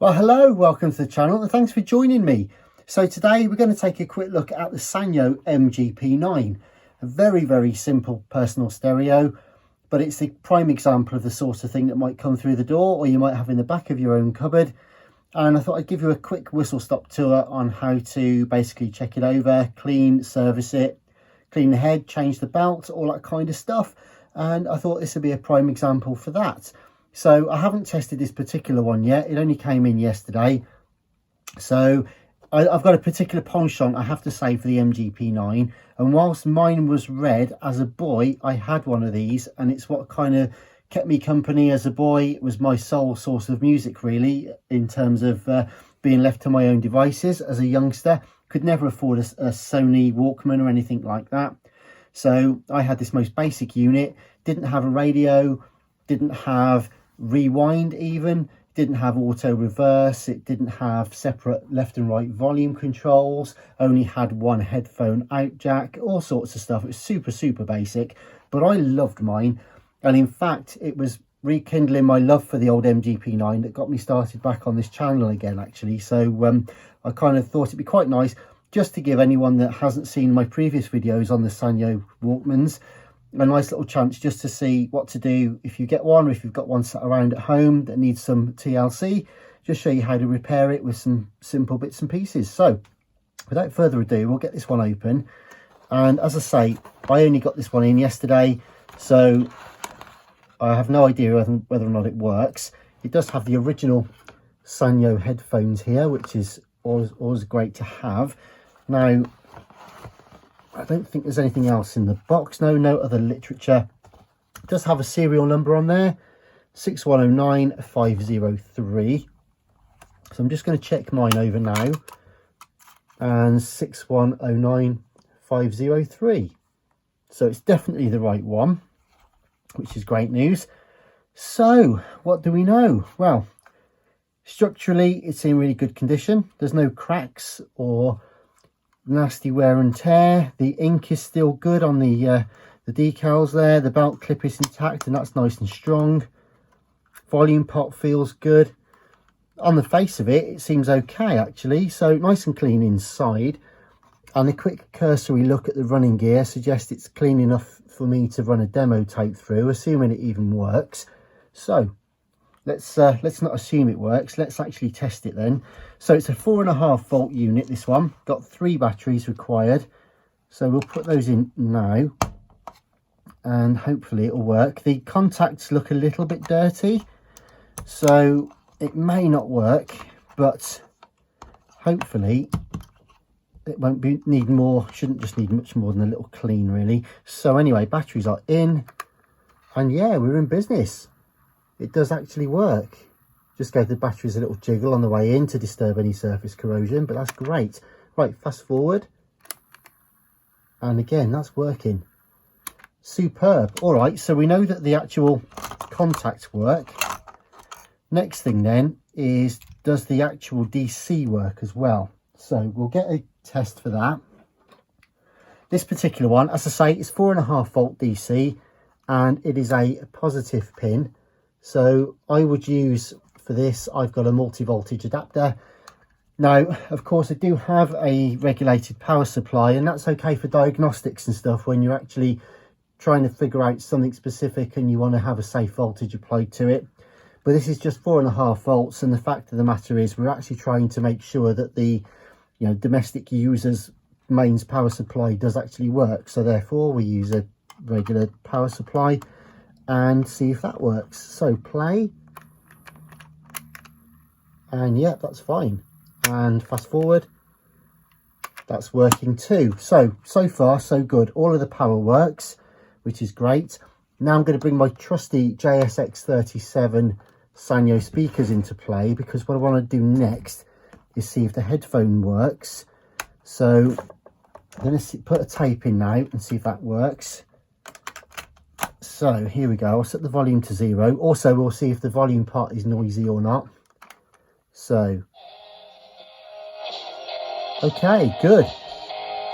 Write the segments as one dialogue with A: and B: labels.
A: Well, hello, welcome to the channel and thanks for joining me. So today we're going to take a quick look at the Sanyo MGP9. A very simple personal stereo, but it's the prime example of the sort of thing that might come through the door or you might have in the back of your own cupboard. And I thought I'd give you a quick whistle-stop tour on how to basically check it over, clean, service it, clean the head, change the belt, all that kind of stuff. And I thought this would be a prime example for that. So I haven't tested this particular one yet. It only came in yesterday. So I've got a particular penchant, I have to say, for the MGP9. And whilst mine was red, as a boy, I had one of these. And it's what kind of kept me company as a boy. It was my sole source of music, really, in terms of being left to my own devices as a youngster. Could never afford a Sony Walkman or anything like that. So I had this most basic unit. Didn't have a radio, didn't have rewind even, didn't have auto reverse, it didn't have separate left and right volume controls, only had one headphone out jack, all sorts of stuff. It was super basic, but I loved mine. And in fact, it was rekindling my love for the old MGP9 that got me started back on this channel again, actually. So I kind of thought it'd be quite nice just to give anyone that hasn't seen my previous videos on the Sanyo Walkmans a nice little chance just to see what to do if you get one, or if you've got one sat around at home that needs some TLC, just show you how to repair it with some simple bits and pieces. So without further ado, we'll get this one open. And as I say, I only got this one in yesterday, so I have no idea whether or not it works. It does have the original Sanyo headphones here, which is always great to have. Now, I don't think there's anything else in the box. No other literature. It does have a serial number on there, 6109503. So I'm just going to check mine over now. And 6109503. So it's definitely the right one, which is great news. So what do we know? Well, structurally, it's in really good condition. There's no cracks or nasty wear and tear. The ink is still good on the decals there. The belt clip is intact and that's nice and strong. Volume pot feels good. On the face of it, it seems okay actually. So nice and clean inside. And a quick cursory look at the running gear suggests it's clean enough for me to run a demo tape through, assuming it even works. So let's not assume it works. Let's actually test it then. So it's a 4.5 volt unit, this one. Got 3 batteries required. So we'll put those in now. And hopefully it'll work. The contacts look a little bit dirty, so it may not work, but hopefully it won't shouldn't just need much more than a little clean, really. So anyway, batteries are in. And yeah, we're in business. It does actually work. Just gave the batteries a little jiggle on the way in to disturb any surface corrosion, but that's great. Right, fast forward. And again, that's working. Superb. All right, so we know that the actual contacts work. Next thing then is, does the actual DC work as well? So we'll get a test for that. This particular one, as I say, is 4.5 volt DC, and it is a positive pin. So I would use, for this, I've got a multi-voltage adapter. Now, of course, I do have a regulated power supply, and that's okay for diagnostics and stuff when you're actually trying to figure out something specific and you want to have a safe voltage applied to it. But this is just 4.5 volts, and the fact of the matter is we're actually trying to make sure that the domestic user's mains power supply does actually work. So therefore we use a regular power supply and see if that works. So play, and yeah, that's fine. And fast forward, that's working too. So far so good. All of the power works, which is great. Now I'm going to bring my trusty JSX37 Sanyo speakers into play, because what I want to do next is see if the headphone works. So I'm going to put a tape in now and see if that works. So here we go. I'll set the volume to 0. Also, we'll see if the volume part is noisy or not. So, okay, good.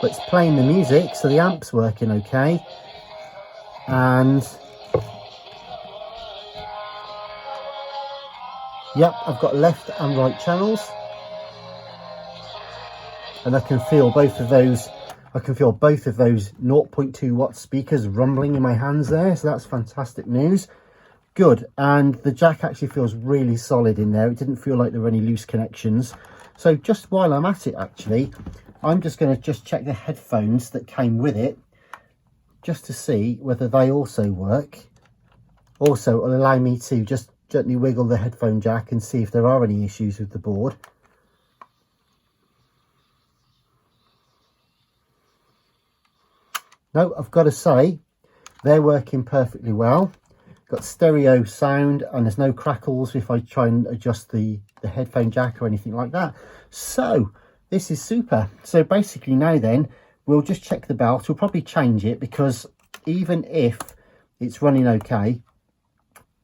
A: But it's playing the music, so the amp's working okay. And Yep, I've got left and right channels, and I can feel both of those. I can feel both of those 0.2 watt speakers rumbling in my hands there, so that's fantastic news. Good. And the jack actually feels really solid in there. It didn't feel like there were any loose connections. So just while I'm at it, actually, I'm just going to just check the headphones that came with it, just to see whether they also work. Also, it'll allow me to just gently wiggle the headphone jack and see if there are any issues with the board. No, I've got to say, they're working perfectly well. Got stereo sound, and there's no crackles if I try and adjust the headphone jack or anything like that. So this is super. So basically now then, we'll just check the belt. We'll probably change it, because even if it's running okay,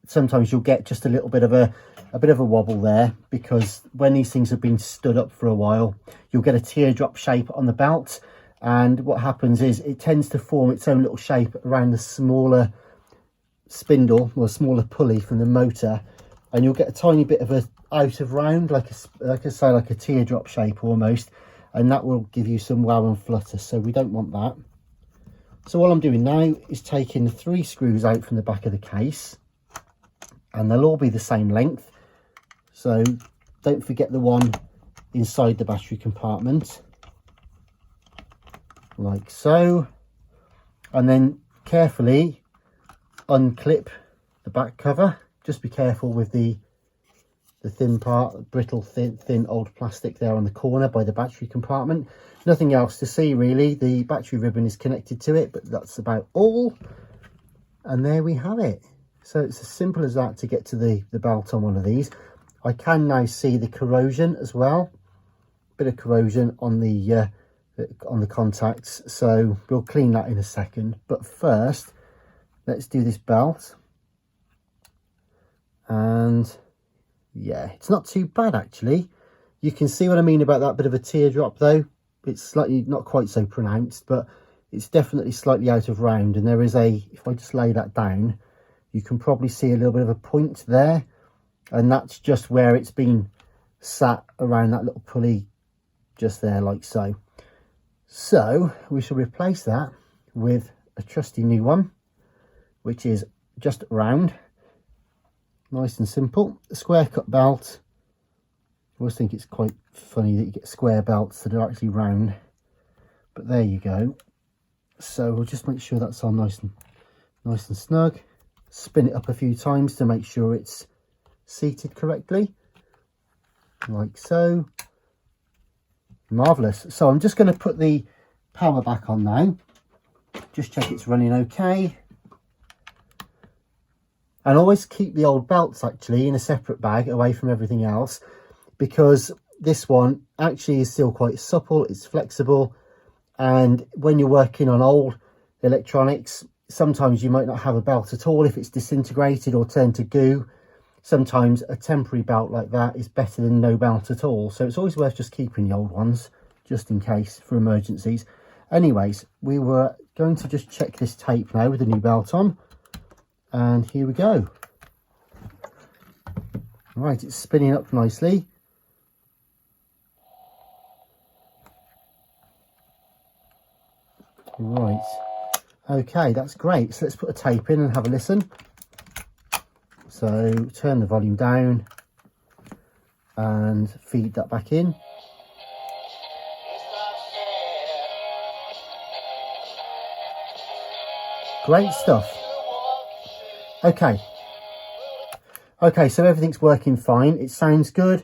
A: sometimes you'll get just a little bit of a wobble there, because when these things have been stood up for a while, you'll get a teardrop shape on the belt. And what happens is it tends to form its own little shape around the smaller spindle or smaller pulley from the motor, and you'll get a tiny bit of a out of round, like a teardrop shape almost, and that will give you some wow and flutter. So we don't want that. So what I'm doing now is taking the 3 screws out from the back of the case, and they'll all be the same length. So don't forget the one inside the battery compartment, like so, and then carefully unclip the back cover. Just be careful with the thin part, brittle thin old plastic there on the corner by the battery compartment. Nothing else to see really. The battery ribbon is connected to it, but that's about all. And there we have it. So it's as simple as that to get to the belt on one of these. I can now see the corrosion as well, bit of corrosion on the contacts, so we'll clean that in a second. But first, let's do this belt. And yeah, it's not too bad actually. You can see what I mean about that bit of a teardrop though. It's slightly, not quite so pronounced, but it's definitely slightly out of round. And there is if I just lay that down, you can probably see a little bit of a point there, and that's just where it's been sat around that little pulley just there, like so. So we shall replace that with a trusty new one, which is just round, nice and simple. A square cut belt. I always think it's quite funny that you get square belts that are actually round, but there you go. So we'll just make sure that's all nice and snug. Spin it up a few times to make sure it's seated correctly, like so. Marvelous. So I'm just going to put the power back on now, just check it's running okay. And always keep the old belts actually in a separate bag away from everything else, because this one actually is still quite supple, it's flexible, and when you're working on old electronics, sometimes you might not have a belt at all if it's disintegrated or turned to goo. Sometimes a temporary belt like that is better than no belt at all. So it's always worth just keeping the old ones, just in case for emergencies. Anyways, we were going to just check this tape now with the new belt on. And here we go. Right, it's spinning up nicely. Right. Okay, that's great. So let's put a tape in and have a listen. So turn the volume down and feed that back in. Great stuff. Okay, so everything's working fine. It sounds good.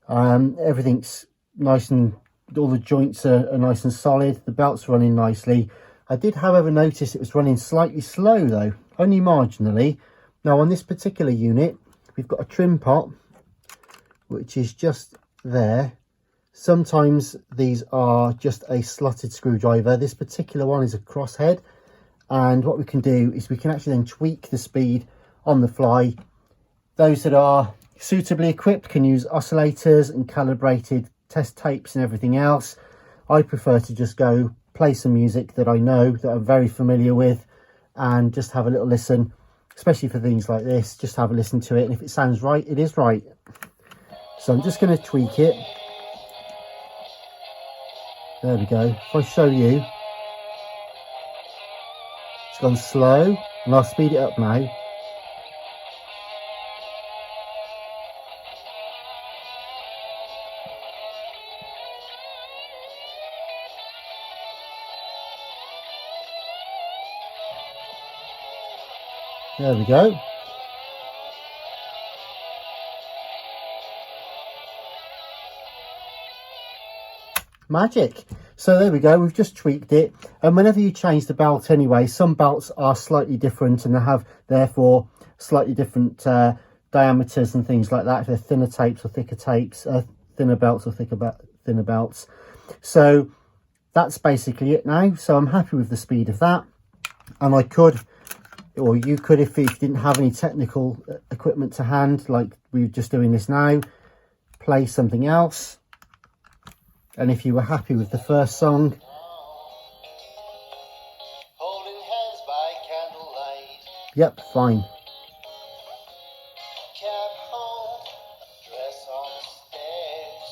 A: Everything's nice, and all the joints are nice and solid. The belt's running nicely. I did, however, notice it was running slightly slow though, only marginally. Now on this particular unit, we've got a trim pot, which is just there. Sometimes these are just a slotted screwdriver. This particular one is a crosshead. And what we can do is we can actually then tweak the speed on the fly. Those that are suitably equipped can use oscillators and calibrated test tapes and everything else. I prefer to just go play some music that I know, that I'm very familiar with, and just have a little listen, especially for things like this. Just have a listen to it, and if it sounds right, it is right. So I'm just going to tweak it. There we go. If I show you, it's gone slow, and I'll speed it up now. There we go. Magic. So there we go, we've just tweaked it. And whenever you change the belt anyway, some belts are slightly different and they have therefore slightly different diameters and things like that. If they're thinner tapes or thicker tapes, thinner belts or thinner belts. So that's basically it now. So I'm happy with the speed of that. And I could, or you could, if you didn't have any technical equipment to hand, like we're just doing this now, play something else. And if you were happy with the first song, holding hands by candlelight. Yep, fine. Cab home, dress on the stairs,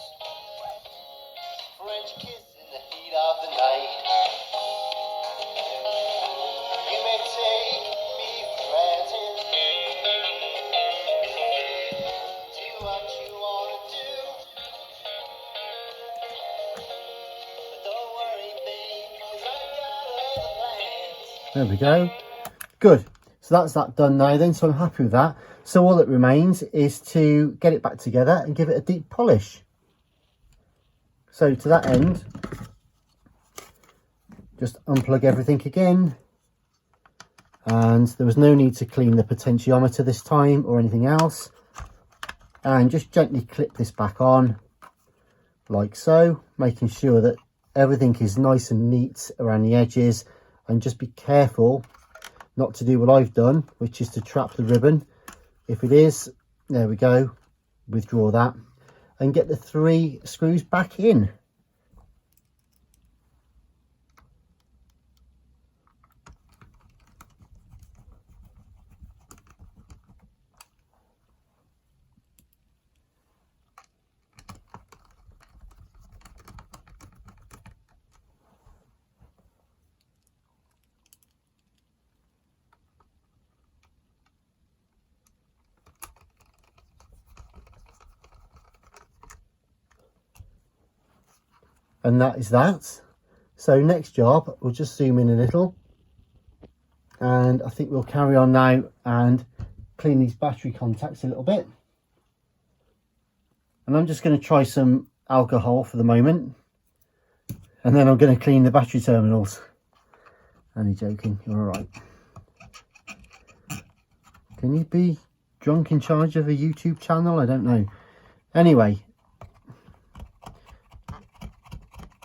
A: French kiss in the heat of the night. You may take me for granted, do what you want to do. There we go. Good. So that's that done now then. So I'm happy with that. So all that remains is to get it back together and give it a deep polish. So to that end, just unplug everything again. And there was no need to clean the potentiometer this time or anything else. And just gently clip this back on like so, making sure that everything is nice and neat around the edges. And just be careful not to do what I've done, which is to trap the ribbon. If it is, there we go, withdraw that and get the 3 screws back in. And that is that. So next job, we'll just zoom in a little. And I think we'll carry on now and clean these battery contacts a little bit. And I'm just going to try some alcohol for the moment. And then I'm going to clean the battery terminals. Only joking, you're all right. Can you be drunk in charge of a YouTube channel? I don't know. Anyway.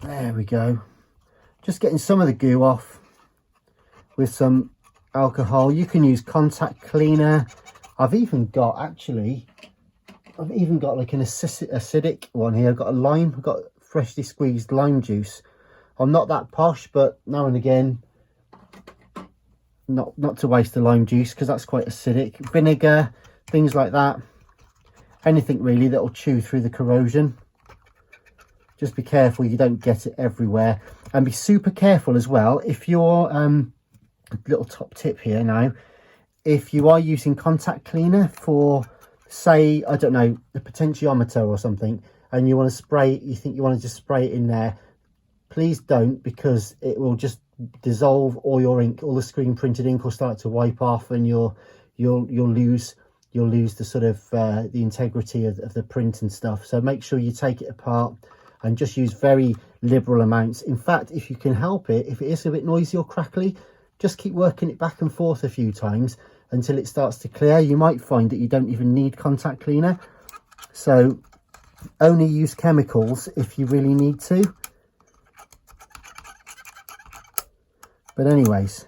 A: There we go. Just getting some of the goo off with some alcohol. You can use contact cleaner. I've even got like an acidic one here. I've got a lime. I've got freshly squeezed lime juice. I'm not that posh, but now and again, not to waste the lime juice because that's quite acidic. Vinegar, things like that. Anything really that will chew through the corrosion. Just be careful you don't get it everywhere, and be super careful as well if you're little top tip here now, if you are using contact cleaner for, say, I don't know, the potentiometer or something, and you want to spray it, you think you want to just spray it in there, please don't, because it will just dissolve all your ink. All the screen printed ink will start to wipe off, and you'll lose the sort of the integrity of the print and stuff. So make sure you take it apart and just use very liberal amounts. In fact, if you can help it, if it is a bit noisy or crackly, just keep working it back and forth a few times until it starts to clear. You might find that you don't even need contact cleaner. So only use chemicals if you really need to. But anyways,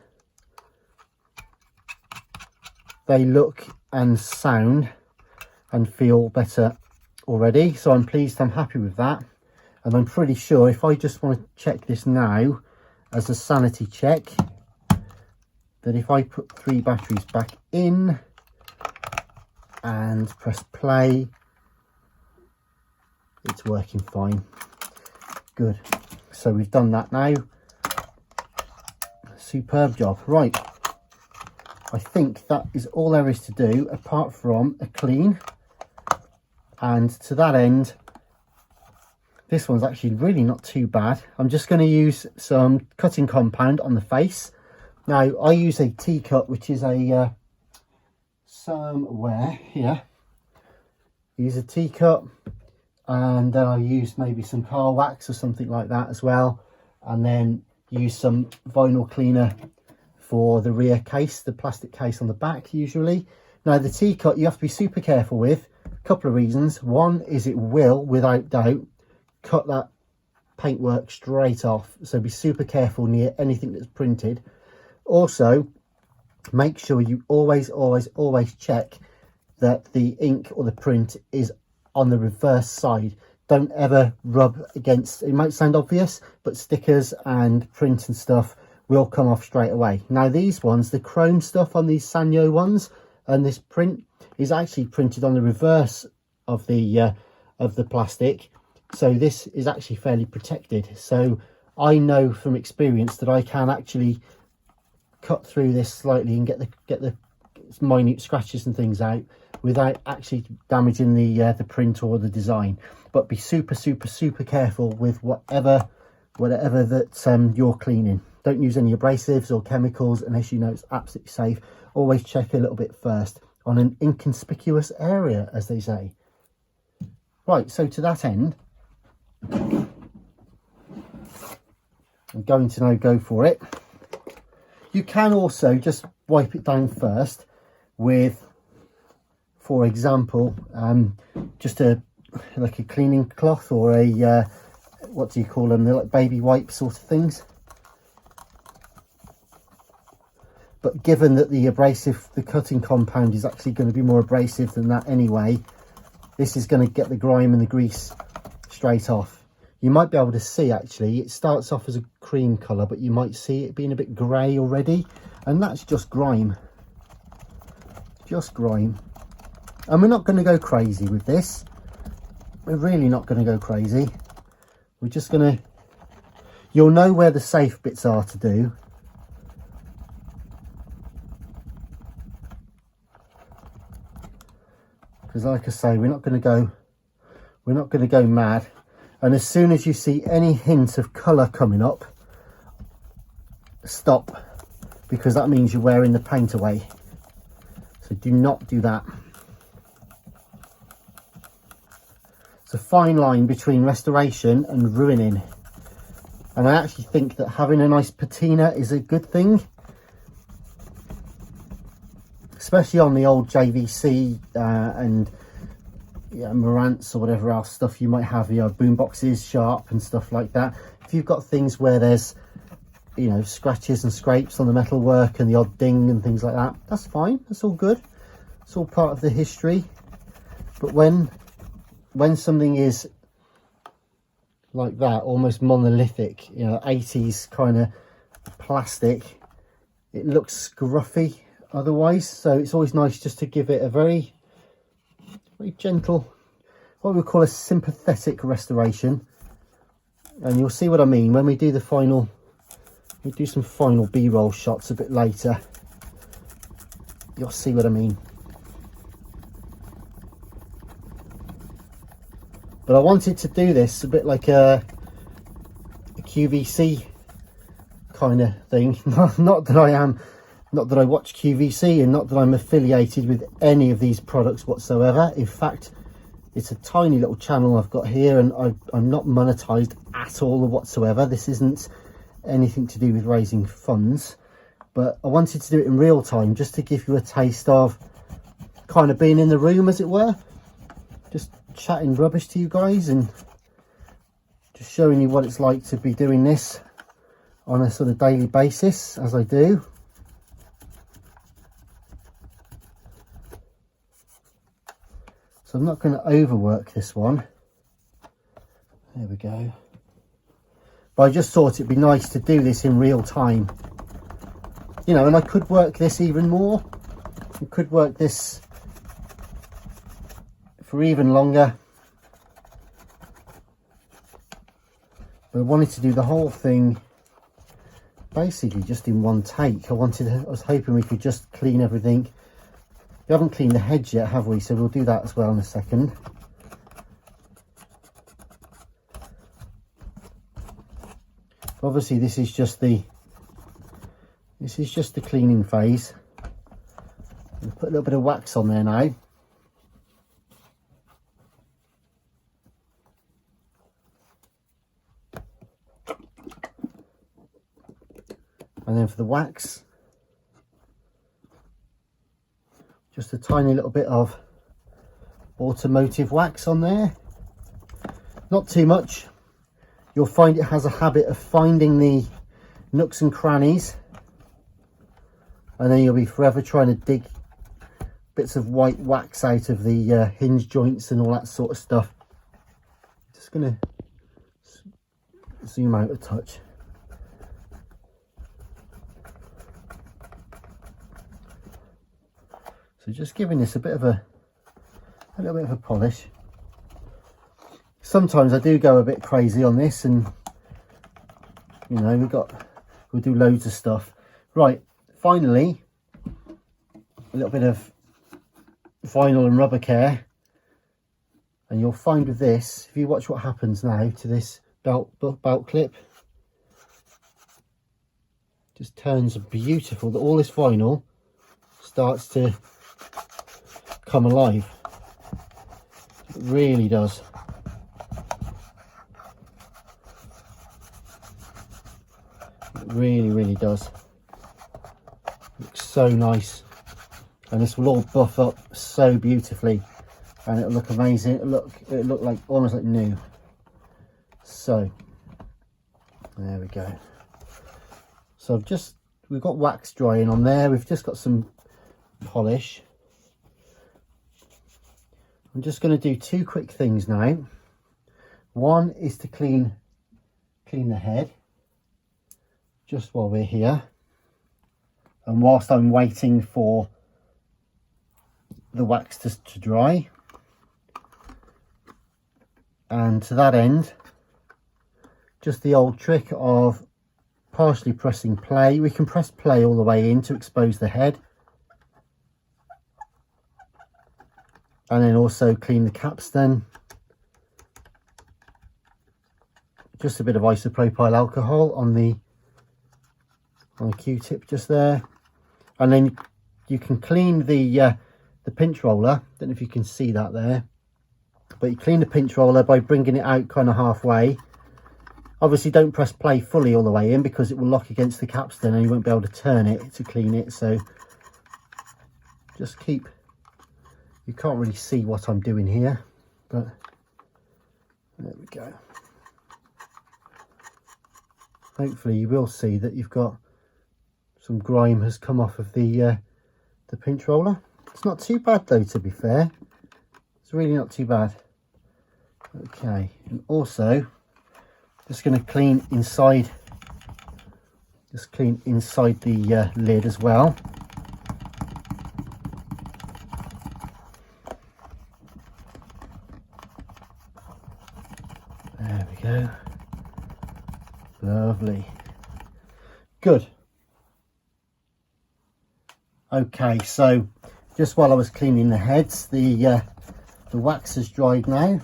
A: they look and sound and feel better already. So I'm pleased, I'm happy with that. And I'm pretty sure if I just want to check this now as a sanity check, that if I put 3 batteries back in and press play, it's working fine. Good. So we've done that now. Superb job. Right, I think that is all there is to do apart from a clean. And to that end, this one's actually really not too bad. I'm just going to use some cutting compound on the face. Now I use a T-cut, which is a somewhere here. Use a T-cut, and then I use maybe some car wax or something like that as well, and then use some vinyl cleaner for the rear case, the plastic case on the back usually. Now the T-cut you have to be super careful with. A couple of reasons. One is it will, without doubt, cut that paintwork straight off, so be super careful near anything that's printed. Also, make sure you always check that the ink or the print is on the reverse side. Don't ever rub against, it might sound obvious, but stickers and print and stuff will come off straight away. Now these ones, the chrome stuff on these Sanyo ones, and this print is actually printed on the reverse of the plastic, so this is actually fairly protected. So I know from experience that I can actually cut through this slightly and get the minute scratches and things out without actually damaging the print or the design. But be super careful with whatever that you're cleaning. Don't use any abrasives or chemicals unless you know it's absolutely safe. Always check a little bit first on an inconspicuous area, as they say. Right, so to that end, I'm going to now go for it. You can also just wipe it down first with, for example, just like a cleaning cloth or a what do you call them? They're like baby wipes sort of things. But given that the cutting compound is actually going to be more abrasive than that anyway, this is going to get the grime and the grease straight off. You might be able to see, actually, it starts off as a cream colour, but you might see it being a bit grey already, and that's just grime. Just grime. And we're not going to go crazy with this. We're really not going to go crazy. We're just going to, you'll know where the safe bits are to do. Because like I say, we're not going to go mad. And as soon as you see any hint of colour coming up, stop, because that means you're wearing the paint away. So do not do that. It's a fine line between restoration and ruining. And I actually think that having a nice patina is a good thing. Especially on the old JVC and Marantz or whatever else stuff you might have, boom boxes, Sharp and stuff like that. If you've got things where there's, scratches and scrapes on the metalwork and the odd ding and things like that, that's fine. That's all good. It's all part of the history. But when something is like that, almost monolithic, 80s kind of plastic, it looks scruffy otherwise. So it's always nice just to give it a very gentle, what we call a sympathetic restoration. And you'll see what I mean when we do the final, we do some final B-roll shots a bit later. You'll see what I mean. But I wanted to do this a bit like a QVC kind of thing. Not that I watch QVC, and not that I'm affiliated with any of these products whatsoever. In fact, it's a tiny little channel I've got here, and I'm not monetized at all or whatsoever. This isn't anything to do with raising funds, but I wanted to do it in real time just to give you a taste of kind of being in the room, as it were, just chatting rubbish to you guys and just showing you what it's like to be doing this on a sort of daily basis, as I do. So I'm not going to overwork this one. There we go. But I just thought it'd be nice to do this in real time. And I could work this even more. I could work this for even longer. I wanted to do the whole thing basically just in one take. I was hoping we could just clean everything. We haven't cleaned the hedge yet, have we? So we'll do that as well in a second. Obviously this is just the cleaning phase. I'll put a little bit of wax on there now. And then for the wax, just a tiny little bit of automotive wax on there. Not too much. You'll find it has a habit of finding the nooks and crannies, and then you'll be forever trying to dig bits of white wax out of the hinge joints and all that sort of stuff. Just gonna zoom out a touch. So just giving this a little bit of a polish. Sometimes I do go a bit crazy on this, and you know, we'll do loads of stuff. Right, finally, a little bit of vinyl and rubber care, and you'll find with this, if you watch what happens now to this belt clip, just turns beautiful. All this vinyl starts to come alive. It really does. It really does. Looks so nice, and this will all buff up so beautifully, and it'll look amazing. It'll look like almost like new. So there we go. So we've got wax drying on there. We've just got some polish. I'm just going to do two quick things now. One is to clean the head just while we're here, and whilst I'm waiting for the wax to dry. And to that end, just the old trick of partially pressing play. We can press play all the way in to expose the head, and then also clean the capstan. Just a bit of isopropyl alcohol on the Q-tip just there, and then you can clean the pinch roller. Don't know if you can see that there, but you clean the pinch roller by bringing it out kind of halfway. Obviously don't press play fully all the way in, because it will lock against the capstan and you won't be able to turn it to clean it. So just keep, you can't really see what I'm doing here, but there we go. Hopefully you will see that you've got some grime has come off of the pinch roller. It's not too bad though, to be fair. It's really not too bad. Okay, and also just going to clean inside. Just clean inside the lid as well. There we go. Lovely. Good. Okay, so just while I was cleaning the heads, the wax has dried now.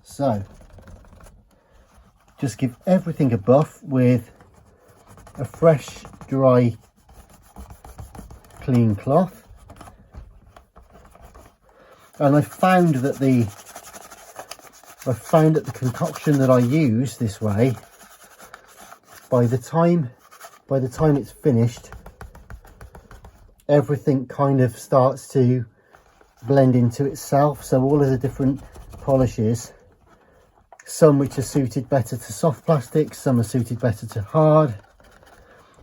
A: So just give everything a buff with a fresh, dry, clean cloth. And I found that the concoction that I use this way, by the time it's finished, everything kind of starts to blend into itself. So all of the different polishes, some which are suited better to soft plastics, some are suited better to hard,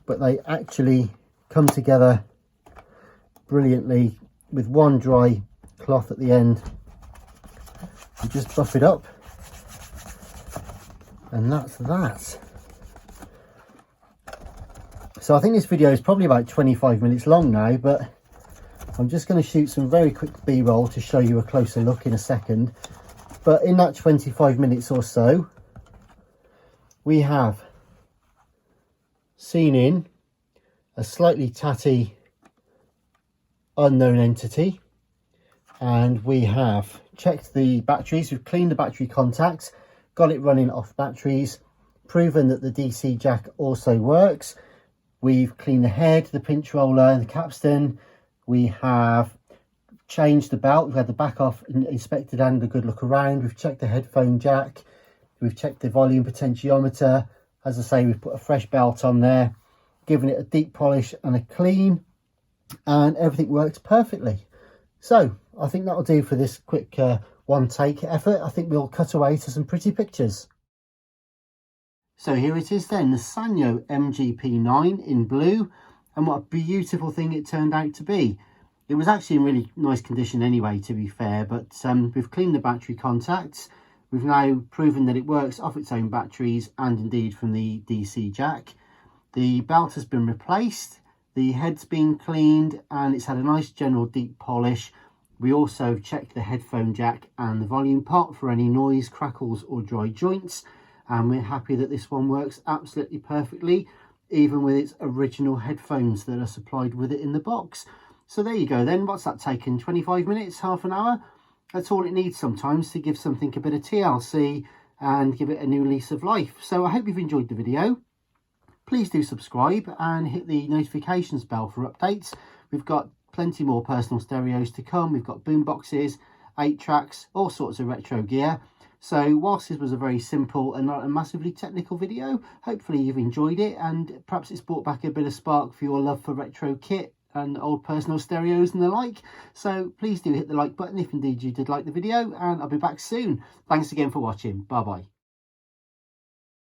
A: but they actually come together brilliantly with one dry cloth at the end. You just buff it up, and that's that. So I think this video is probably about 25 minutes long now, but I'm just going to shoot some very quick B-roll to show you a closer look in a second. But in that 25 minutes or so, we have seen in a slightly tatty unknown entity, and we have checked the batteries. We've cleaned the battery contacts, got it running off batteries, proven that the DC jack also works. We've cleaned the head, the pinch roller, the capstan. We have changed the belt. We've had the back off and inspected and a good look around. We've checked the headphone jack. We've checked the volume potentiometer. As I say, we've put a fresh belt on there, given it a deep polish and a clean, and everything works perfectly. So I think that'll do for this quick one take effort. I think we'll cut away to some pretty pictures. So here it is then, the Sanyo MGP9 in blue, and what a beautiful thing it turned out to be. It was actually in really nice condition anyway, to be fair, but we've cleaned the battery contacts. We've now proven that it works off its own batteries and indeed from the DC jack. The belt has been replaced, the head's been cleaned, and it's had a nice general deep polish. We also checked the headphone jack and the volume pot for any noise, crackles or dry joints, and we're happy that this one works absolutely perfectly, even with its original headphones that are supplied with it in the box. So there you go then. What's that taken? 25 minutes, half an hour? That's all it needs sometimes to give something a bit of TLC and give it a new lease of life. So I hope you've enjoyed the video. Please do subscribe and hit the notifications bell for updates. We've got plenty more personal stereos to come. We've got boom boxes, 8 tracks, all sorts of retro gear. So whilst this was a very simple and not a massively technical video, hopefully you've enjoyed it, and perhaps it's brought back a bit of spark for your love for retro kit and old personal stereos and the like. So please do hit the like button if indeed you did like the video, and I'll be back soon. Thanks again for watching. Bye bye.